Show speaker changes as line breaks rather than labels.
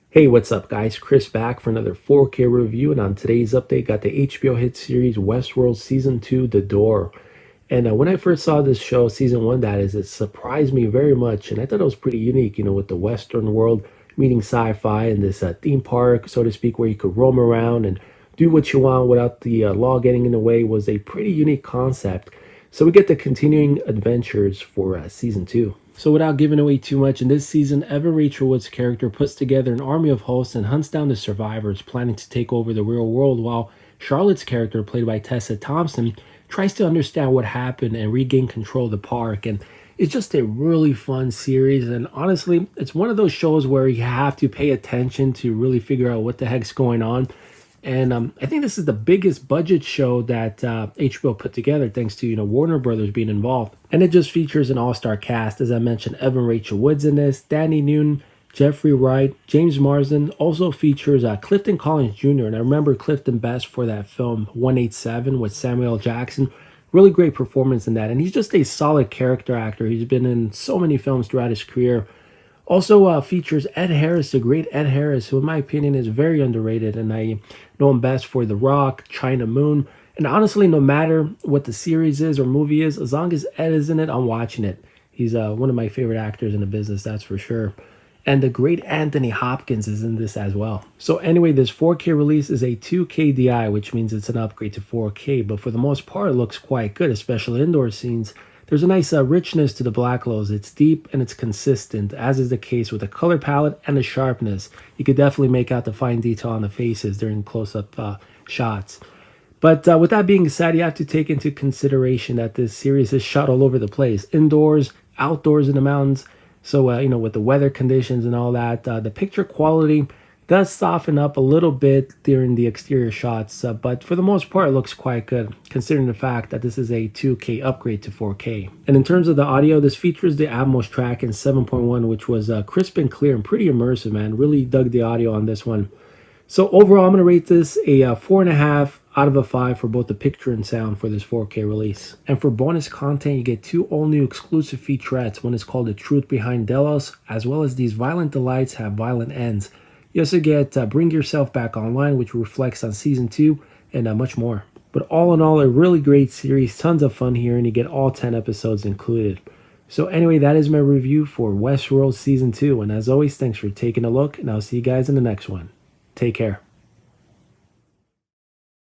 Hey, what's up, guys? Chris back for another 4K review, and on today's update, got the HBO hit series Westworld Season 2, The Door. And when I first saw this show, Season 1, that is, it surprised me very much, and I thought it was pretty unique, with the Western world meeting sci-fi and this theme park, so to speak, where you could roam around and do what you want without the law getting in the way was a pretty unique concept. So we get the continuing adventures for Season 2. So without giving away too much, in this season, Evan Rachel Wood's character puts together an army of hosts and hunts down the survivors planning to take over the real world, while Charlotte's character, played by Tessa Thompson, tries to understand what happened and regain control of the park. And it's just a really fun series, and honestly, it's one of those shows where you have to pay attention to really figure out what the heck's going on. And I think this is the biggest budget show that HBO put together, thanks to Warner Brothers being involved. And it just features an all-star cast, as I mentioned. Evan Rachel Wood's in this, Danny Newton, Jeffrey Wright, James Marsden. Also features Clifton Collins Jr. And I remember Clifton best for that film 187 with Samuel L. Jackson. Really great performance in that, and he's just a solid character actor. He's been in so many films throughout his career. Also features Ed Harris, the great Ed Harris, who in my opinion is very underrated, and I know him best for The Rock, China Moon, and honestly, no matter what the series is or movie is, as long as Ed is in it, I'm watching it. He's one of my favorite actors in the business, that's for sure. And the great Anthony Hopkins is in this as well. So anyway, this 4K release is a 2K DI, which means it's an upgrade to 4K, but for the most part, it looks quite good, especially indoor scenes. There's a nice richness to the black glows. It's deep and it's consistent, as is the case with the color palette and the sharpness. You could definitely make out the fine detail on the faces during close-up shots. But with that being said, you have to take into consideration that this series is shot all over the place. Indoors, outdoors in the mountains. So, with the weather conditions and all that, the picture quality does soften up a little bit during the exterior shots, but for the most part, it looks quite good, considering the fact that this is a 2K upgrade to 4K. And in terms of the audio, this features the Atmos track in 7.1, which was crisp and clear and pretty immersive, man. Really dug the audio on this one. So overall, I'm going to rate this a 4.5 out of 5 for both the picture and sound for this 4K release. And for bonus content, you get 2 all-new exclusive featurettes. One is called The Truth Behind Delos, as well as These Violent Delights Have Violent Ends. You also get Bring Yourself Back Online, which reflects on Season 2, and much more. But all in all, a really great series, tons of fun here, and you get all 10 episodes included. So anyway, that is my review for Westworld Season 2, and as always, thanks for taking a look, and I'll see you guys in the next one. Take care.